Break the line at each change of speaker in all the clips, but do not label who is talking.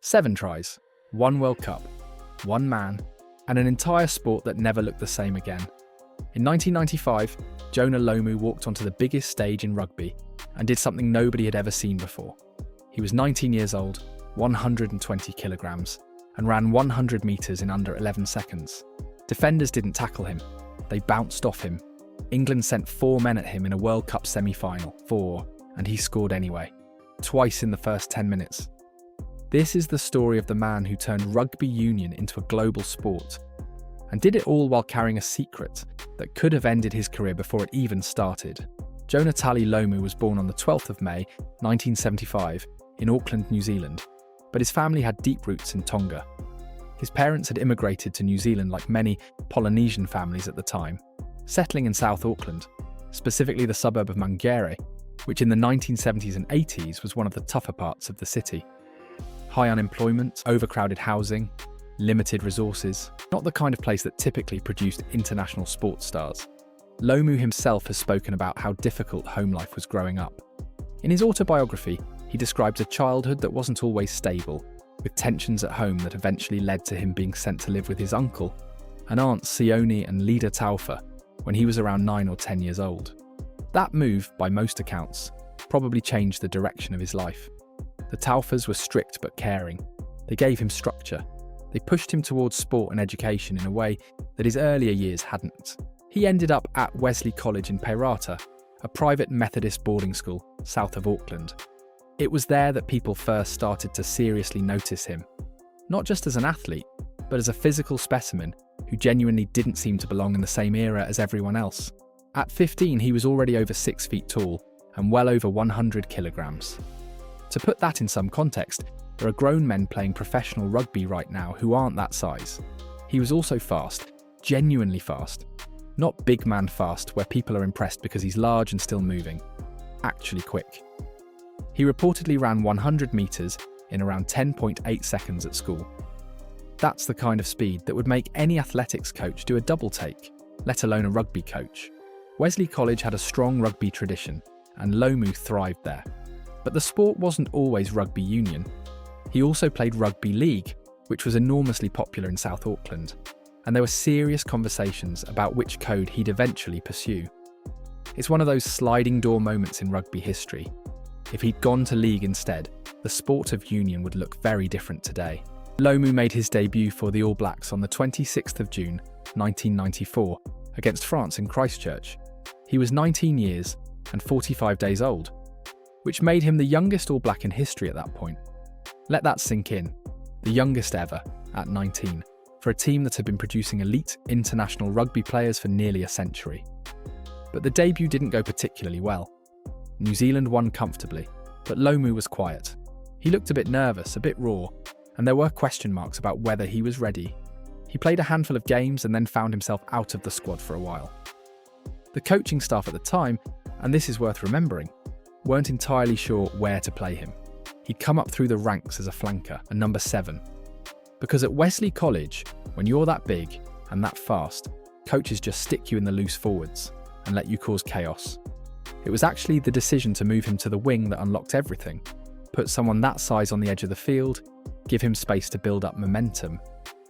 7 tries, 1 World Cup, 1 man, and an entire sport that never looked the same again. In 1995, Jonah Lomu walked onto the biggest stage in rugby and did something nobody had ever seen before. He was 19 years old, 120 kilograms, and ran 100 metres in under 11 seconds. Defenders didn't tackle him, they bounced off him. England sent 4 men at him in a World Cup semi-final, 4, and he scored anyway, twice in the first 10 minutes. This is the story of the man who turned rugby union into a global sport, and did it all while carrying a secret that could have ended his career before it even started. Jonah Lomu was born on the 12th of May, 1975, in Auckland, New Zealand, but his family had deep roots in Tonga. His parents had immigrated to New Zealand like many Polynesian families at the time, settling in South Auckland, specifically the suburb of Māngere, which in the 1970s and 80s was one of the tougher parts of the city. High unemployment, overcrowded housing, limited resources, not the kind of place that typically produced international sports stars. Lomu himself has spoken about how difficult home life was growing up. In his autobiography, he describes a childhood that wasn't always stable, with tensions at home that eventually led to him being sent to live with his uncle and aunts Sione and Lida Taufa when he was around 9 or 10 years old. That move, by most accounts, probably changed the direction of his life. The Taufas were strict but caring. They gave him structure. They pushed him towards sport and education in a way that his earlier years hadn't. He ended up at Wesley College in Peirata, a private Methodist boarding school south of Auckland. It was there that people first started to seriously notice him, not just as an athlete, but as a physical specimen who genuinely didn't seem to belong in the same era as everyone else. At 15, he was already over 6 feet tall and well over 100 kilograms. To put that in some context, there are grown men playing professional rugby right now who aren't that size. He was also fast, genuinely fast. Not big man fast where people are impressed because he's large and still moving. Actually quick. He reportedly ran 100 metres in around 10.8 seconds at school. That's the kind of speed that would make any athletics coach do a double take, let alone a rugby coach. Wesley College had a strong rugby tradition, and Lomu thrived there. But the sport wasn't always rugby union. He also played rugby league, which was enormously popular in South Auckland, and there were serious conversations about which code he'd eventually pursue. It's one of those sliding door moments in rugby history. If he'd gone to league instead, the sport of union would look very different today. Lomu made his debut for the All Blacks on the 26th of June, 1994, against France in Christchurch. He was 19 years and 45 days old, which made him the youngest All Black in history at that point. Let that sink in, the youngest ever, at 19, for a team that had been producing elite international rugby players for nearly a century. But the debut didn't go particularly well. New Zealand won comfortably, but Lomu was quiet. He looked a bit nervous, a bit raw, and there were question marks about whether he was ready. He played a handful of games and then found himself out of the squad for a while. The coaching staff at the time, and this is worth remembering, weren't entirely sure where to play him. He'd come up through the ranks as a flanker, a number 7. Because at Wesley College, when you're that big and that fast, coaches just stick you in the loose forwards and let you cause chaos. It was actually the decision to move him to the wing that unlocked everything. Put someone that size on the edge of the field, give him space to build up momentum,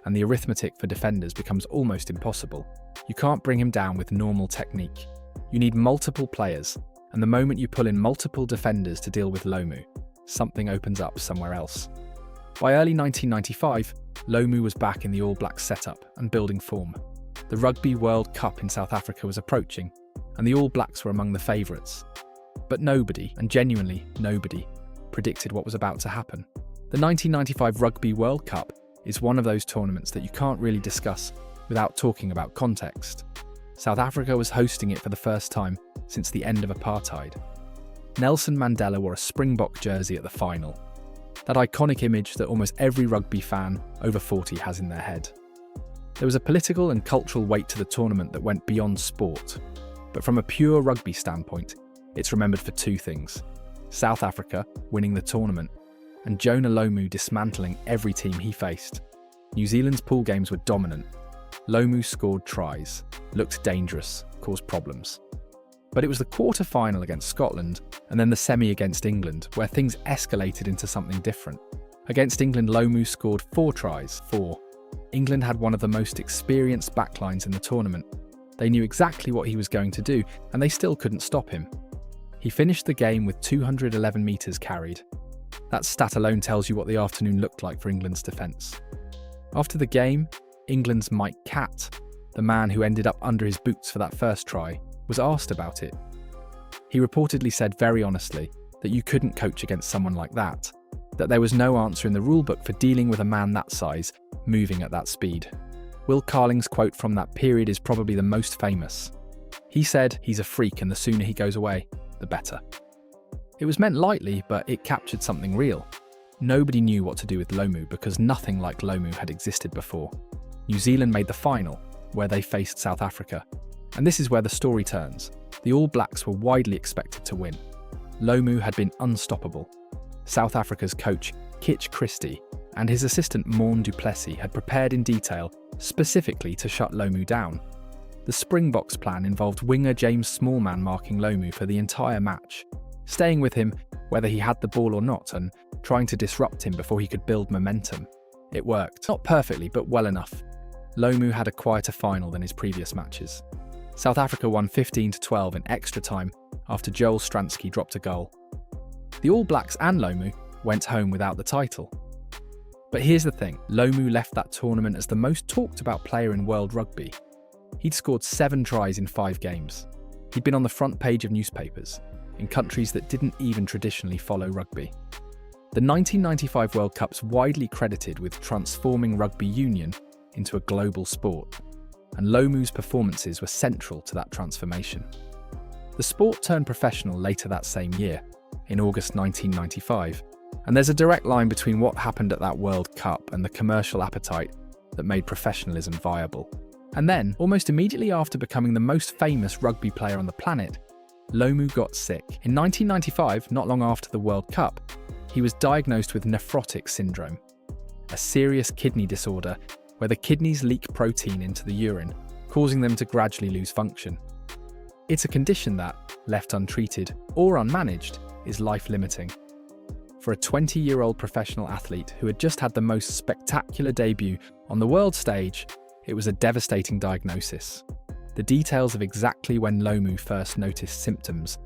and the arithmetic for defenders becomes almost impossible. You can't bring him down with normal technique. You need multiple players, and the moment you pull in multiple defenders to deal with Lomu, something opens up somewhere else. By early 1995, Lomu was back in the All Blacks setup and building form. The Rugby World Cup in South Africa was approaching, and the All Blacks were among the favourites. But nobody, and genuinely nobody, predicted what was about to happen. The 1995 Rugby World Cup is one of those tournaments that you can't really discuss without talking about context. South Africa was hosting it for the first time since the end of apartheid. Nelson Mandela wore a Springbok jersey at the final, that iconic image that almost every rugby fan over 40 has in their head. There was a political and cultural weight to the tournament that went beyond sport, but from a pure rugby standpoint, it's remembered for 2 things: South Africa winning the tournament, and Jonah Lomu dismantling every team he faced. New Zealand's pool games were dominant. Lomu scored tries, looked dangerous, caused problems. But it was the quarter-final against Scotland and then the semi against England where things escalated into something different. Against England, Lomu scored 4 tries. England had one of the most experienced backlines in the tournament. They knew exactly what he was going to do, and they still couldn't stop him. He finished the game with 211 metres carried. That stat alone tells you what the afternoon looked like for England's defence. After the game, England's Catt, the man who ended up under his boots for that first try, was asked about it. He reportedly said very honestly that you couldn't coach against someone like that there was no answer in the rulebook for dealing with a man that size, moving at that speed. Will Carling's quote from that period is probably the most famous. He said he's a freak and the sooner he goes away, the better. It was meant lightly, but it captured something real. Nobody knew what to do with Lomu because nothing like Lomu had existed before. New Zealand made the final, where they faced South Africa. And this is where the story turns. The All Blacks were widely expected to win. Lomu had been unstoppable. South Africa's coach, Kitch Christie, and his assistant Morn du Plessis had prepared in detail, specifically to shut Lomu down. The Springboks plan involved winger James Smallman marking Lomu for the entire match, staying with him whether he had the ball or not, and trying to disrupt him before he could build momentum. It worked. Not perfectly, but well enough. Lomu had a quieter final than his previous matches. South Africa won 15-12 in extra time after Joel Stransky dropped a goal. The All Blacks and Lomu went home without the title. But here's the thing, Lomu left that tournament as the most talked about player in world rugby. He'd scored 7 tries in 5 games. He'd been on the front page of newspapers, in countries that didn't even traditionally follow rugby. The 1995 World Cup's widely credited with transforming rugby union into a global sport, and Lomu's performances were central to that transformation. The sport turned professional later that same year, in August 1995, and there's a direct line between what happened at that World Cup and the commercial appetite that made professionalism viable. And then, almost immediately after becoming the most famous rugby player on the planet, Lomu got sick. In 1995, not long after the World Cup, he was diagnosed with nephrotic syndrome, a serious kidney disorder where the kidneys leak protein into the urine, causing them to gradually lose function. It's a condition that, left untreated or unmanaged, is life-limiting. For a 20-year-old professional athlete who had just had the most spectacular debut on the world stage, it was a devastating diagnosis. The details of exactly when Lomu first noticed symptoms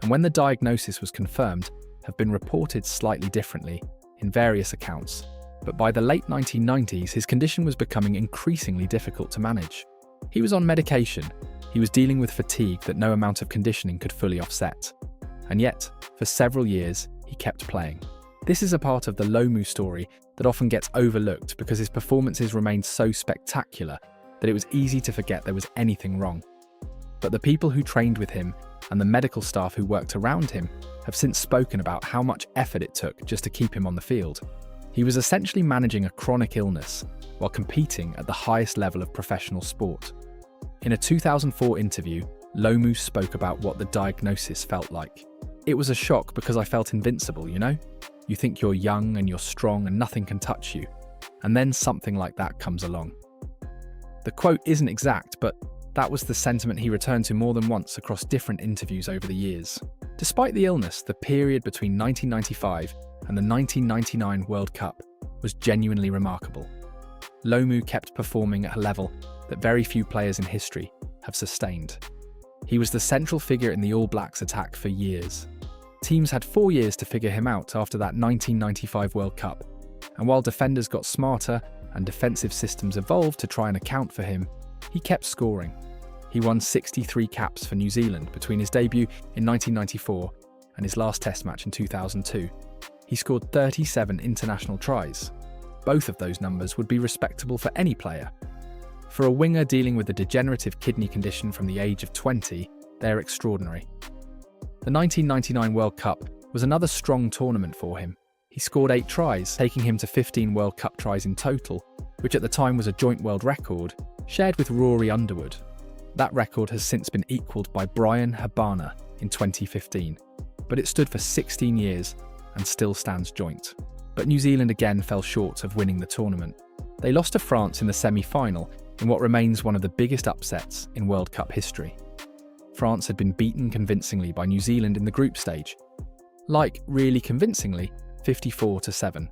and when the diagnosis was confirmed have been reported slightly differently in various accounts, but by the late 1990s his condition was becoming increasingly difficult to manage. He was on medication, he was dealing with fatigue that no amount of conditioning could fully offset. And yet, for several years, he kept playing. This is a part of the Lomu story that often gets overlooked because his performances remained so spectacular that it was easy to forget there was anything wrong. But the people who trained with him and the medical staff who worked around him have since spoken about how much effort it took just to keep him on the field. He was essentially managing a chronic illness while competing at the highest level of professional sport. In a 2004 interview, Lomu spoke about what the diagnosis felt like. It was a shock because I felt invincible, you know? You think you're young and you're strong and nothing can touch you. And then something like that comes along. The quote isn't exact, but that was the sentiment he returned to more than once across different interviews over the years. Despite the illness, the period between 1995 and the 1999 World Cup was genuinely remarkable. Lomu kept performing at a level that very few players in history have sustained. He was the central figure in the All Blacks attack for years. Teams had 4 years to figure him out after that 1995 World Cup, and while defenders got smarter and defensive systems evolved to try and account for him, he kept scoring. He won 63 caps for New Zealand between his debut in 1994 and his last Test match in 2002. He scored 37 international tries. Both of those numbers would be respectable for any player. For a winger dealing with a degenerative kidney condition from the age of 20, they're extraordinary. The 1999 World Cup was another strong tournament for him. He scored 8 tries, taking him to 15 World Cup tries in total, which at the time was a joint world record, shared with Rory Underwood. That record has since been equalled by Brian Habana in 2015, but it stood for 16 years and still stands joint. But New Zealand again fell short of winning the tournament. They lost to France in the semi-final in what remains one of the biggest upsets in World Cup history. France had been beaten convincingly by New Zealand in the group stage. Like, really convincingly, 54-7.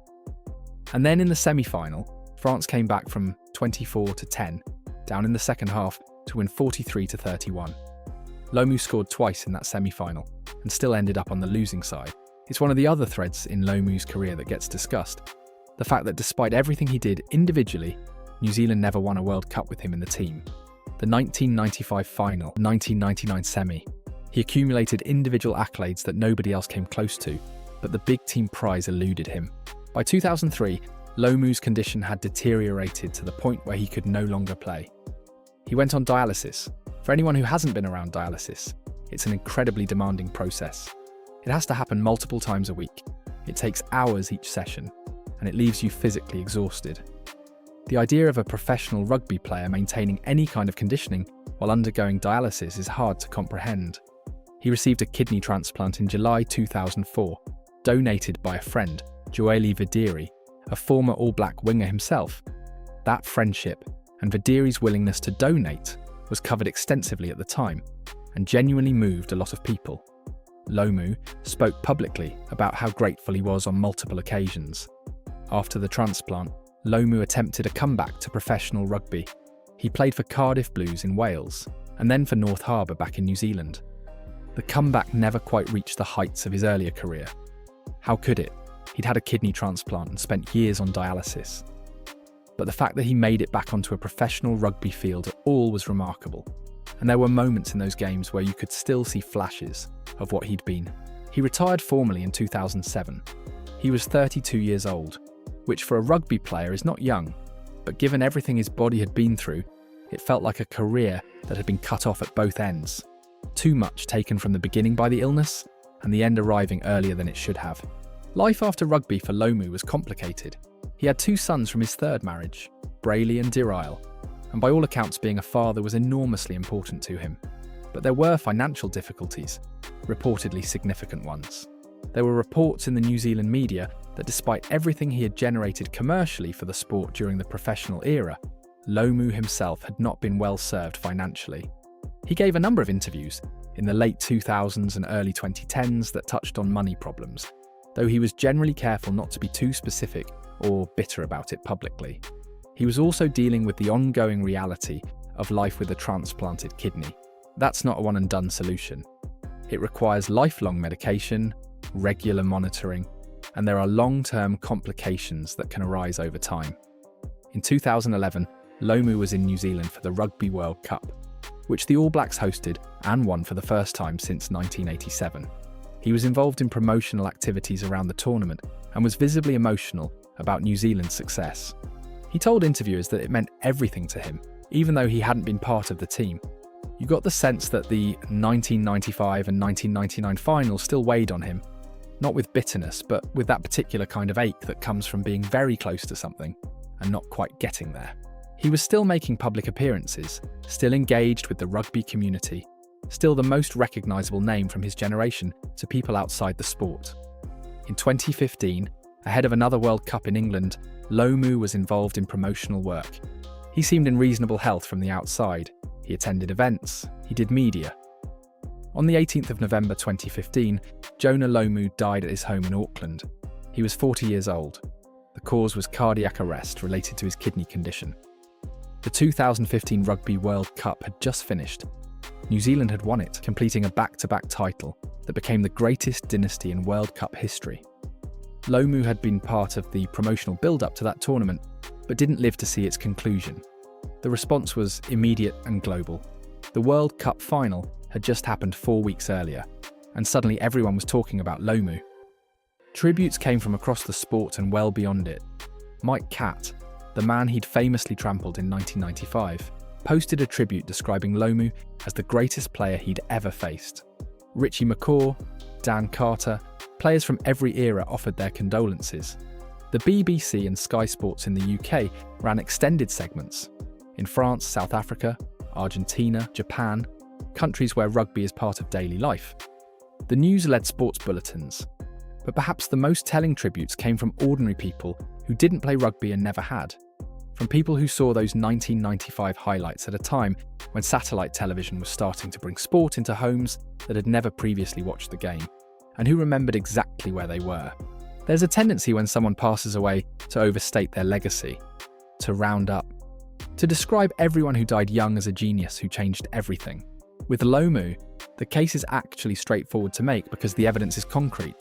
And then in the semi-final, France came back from 24-10, down in the second half, to win 43-31. Lomu scored twice in that semi-final and still ended up on the losing side. It's one of the other threads in Lomu's career that gets discussed. The fact that despite everything he did individually, New Zealand never won a World Cup with him in the team. The 1995 final, 1999 semi, he accumulated individual accolades that nobody else came close to, but the big team prize eluded him. By 2003, Lomu's condition had deteriorated to the point where he could no longer play. He went on dialysis. For anyone who hasn't been around dialysis, it's an incredibly demanding process. It has to happen multiple times a week. It takes hours each session, and it leaves you physically exhausted. The idea of a professional rugby player maintaining any kind of conditioning while undergoing dialysis is hard to comprehend. He received a kidney transplant in July 2004, donated by a friend, Joeli Vidiri, a former All Black winger himself. That friendship and Vidiri's willingness to donate was covered extensively at the time and genuinely moved a lot of people. Lomu spoke publicly about how grateful he was on multiple occasions. After the transplant, Lomu attempted a comeback to professional rugby. He played for Cardiff Blues in Wales and then for North Harbour back in New Zealand. The comeback never quite reached the heights of his earlier career. How could it? He'd had a kidney transplant and spent years on dialysis. But the fact that he made it back onto a professional rugby field at all was remarkable. And there were moments in those games where you could still see flashes of what he'd been. He retired formally in 2007. He was 32 years old, which for a rugby player is not young, but given everything his body had been through, it felt like a career that had been cut off at both ends. Too much taken from the beginning by the illness, and the end arriving earlier than it should have. Life after rugby for Lomu was complicated. He had 2 sons from his third marriage, Brayley and Dirile, and by all accounts being a father was enormously important to him. But there were financial difficulties, reportedly significant ones. There were reports in the New Zealand media that despite everything he had generated commercially for the sport during the professional era, Lomu himself had not been well served financially. He gave a number of interviews in the late 2000s and early 2010s that touched on money problems, though he was generally careful not to be too specific or bitter about it publicly. He was also dealing with the ongoing reality of life with a transplanted kidney. That's not a one-and-done solution. It requires lifelong medication, regular monitoring, and there are long-term complications that can arise over time. In 2011, Lomu was in New Zealand for the Rugby World Cup, which the All Blacks hosted and won for the first time since 1987. He was involved in promotional activities around the tournament and was visibly emotional about New Zealand's success. He told interviewers that it meant everything to him, even though he hadn't been part of the team. You got the sense that the 1995 and 1999 finals still weighed on him, not with bitterness, but with that particular kind of ache that comes from being very close to something and not quite getting there. He was still making public appearances, still engaged with the rugby community, still the most recognisable name from his generation to people outside the sport. In 2015, ahead of another World Cup in England, Lomu was involved in promotional work. He seemed in reasonable health from the outside. He attended events, he did media. On the 18th of November 2015, Jonah Lomu died at his home in Auckland. He was 40 years old. The cause was cardiac arrest related to his kidney condition. The 2015 Rugby World Cup had just finished. New Zealand had won it, completing a back-to-back title that became the greatest dynasty in World Cup history. Lomu had been part of the promotional build-up to that tournament, but didn't live to see its conclusion. The response was immediate and global. The World Cup final had just happened 4 weeks earlier, and suddenly everyone was talking about Lomu. Tributes came from across the sport and well beyond it. Catt, the man he'd famously trampled in 1995, posted a tribute describing Lomu as the greatest player he'd ever faced. Richie McCaw, Dan Carter, players from every era offered their condolences. The BBC and Sky Sports in the UK ran extended segments. In France, South Africa, Argentina, Japan, countries where rugby is part of daily life. The news led sports bulletins, but perhaps the most telling tributes came from ordinary people who didn't play rugby and never had. From people who saw those 1995 highlights at a time when satellite television was starting to bring sport into homes that had never previously watched the game, and who remembered exactly where they were. There's a tendency when someone passes away to overstate their legacy, to round up, to describe everyone who died young as a genius who changed everything. With Lomu, the case is actually straightforward to make because the evidence is concrete.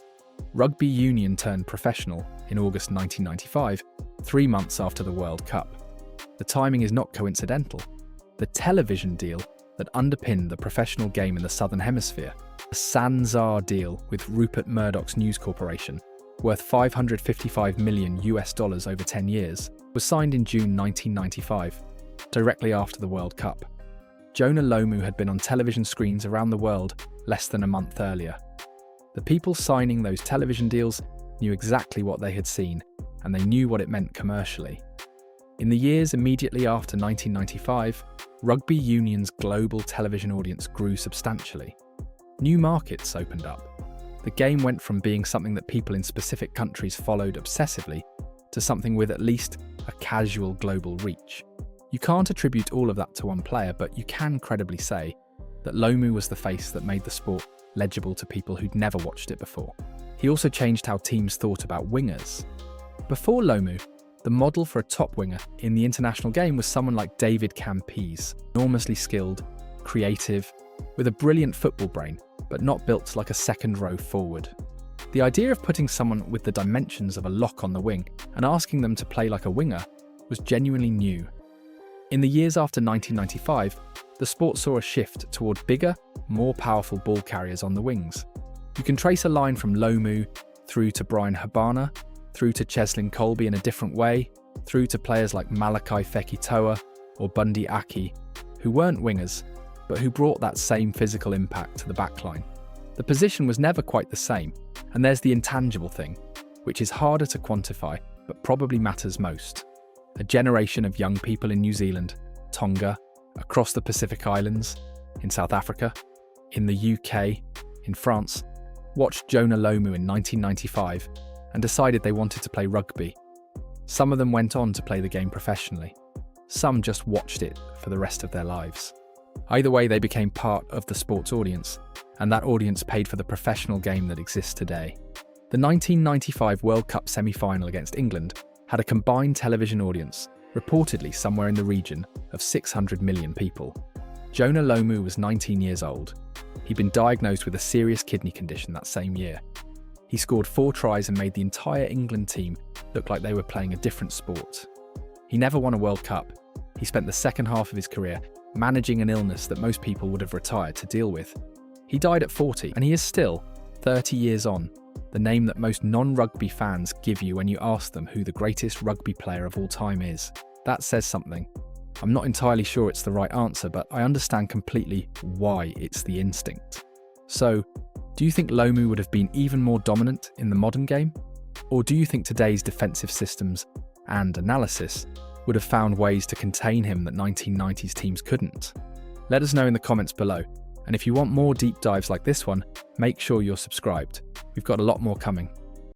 Rugby union turned professional in August 1995, 3 months after the World Cup. The timing is not coincidental. The television deal that underpinned the professional game in the Southern Hemisphere, the Sanzar deal with Rupert Murdoch's News Corporation, worth $555 million over 10 years, was signed in June 1995, directly after the World Cup. Jonah Lomu had been on television screens around the world less than a month earlier. The people signing those television deals knew exactly what they had seen, and they knew what it meant commercially. In the years immediately after 1995, rugby union's global television audience grew substantially. New markets opened up. The game went from being something that people in specific countries followed obsessively to something with at least a casual global reach. You can't attribute all of that to one player, but you can credibly say that Lomu was the face that made the sport legible to people who'd never watched it before. He also changed how teams thought about wingers. Before Lomu, the model for a top winger in the international game was someone like David Campese, enormously skilled, creative, with a brilliant football brain, but not built like a second-row forward. The idea of putting someone with the dimensions of a lock on the wing and asking them to play like a winger was genuinely new. In the years after 1995, the sport saw a shift toward bigger, more powerful ball carriers on the wings. You can trace a line from Lomu through to Brian Habana, through to Cheslin Colby in a different way, through to players like Malachi Fekitoa or Bundy Aki, who weren't wingers, but who brought that same physical impact to the backline. The position was never quite the same, and there's the intangible thing, which is harder to quantify, but probably matters most. A generation of young people in New Zealand, Tonga, across the Pacific Islands, in South Africa, in the UK, in France, watched Jonah Lomu in 1995 and decided they wanted to play rugby. Some of them went on to play the game professionally. Some just watched it for the rest of their lives. Either way, they became part of the sport's audience, and that audience paid for the professional game that exists today. The 1995 World Cup semi-final against England had a combined television audience, reportedly somewhere in the region of 600 million people. Jonah Lomu was 19 years old. He'd been diagnosed with a serious kidney condition that same year. He scored 4 tries and made the entire England team look like they were playing a different sport. He never won a World Cup. He spent the second half of his career managing an illness that most people would have retired to deal with. He died at 40, and he is still, 30 years on, the name that most non-rugby fans give you when you ask them who the greatest rugby player of all time is. That says something. I'm not entirely sure it's the right answer, but I understand completely why it's the instinct. So, do you think Lomu would have been even more dominant in the modern game? Or do you think today's defensive systems and analysis would have found ways to contain him that 1990s teams couldn't? Let us know in the comments below. And if you want more deep dives like this one, make sure you're subscribed. We've got a lot more coming.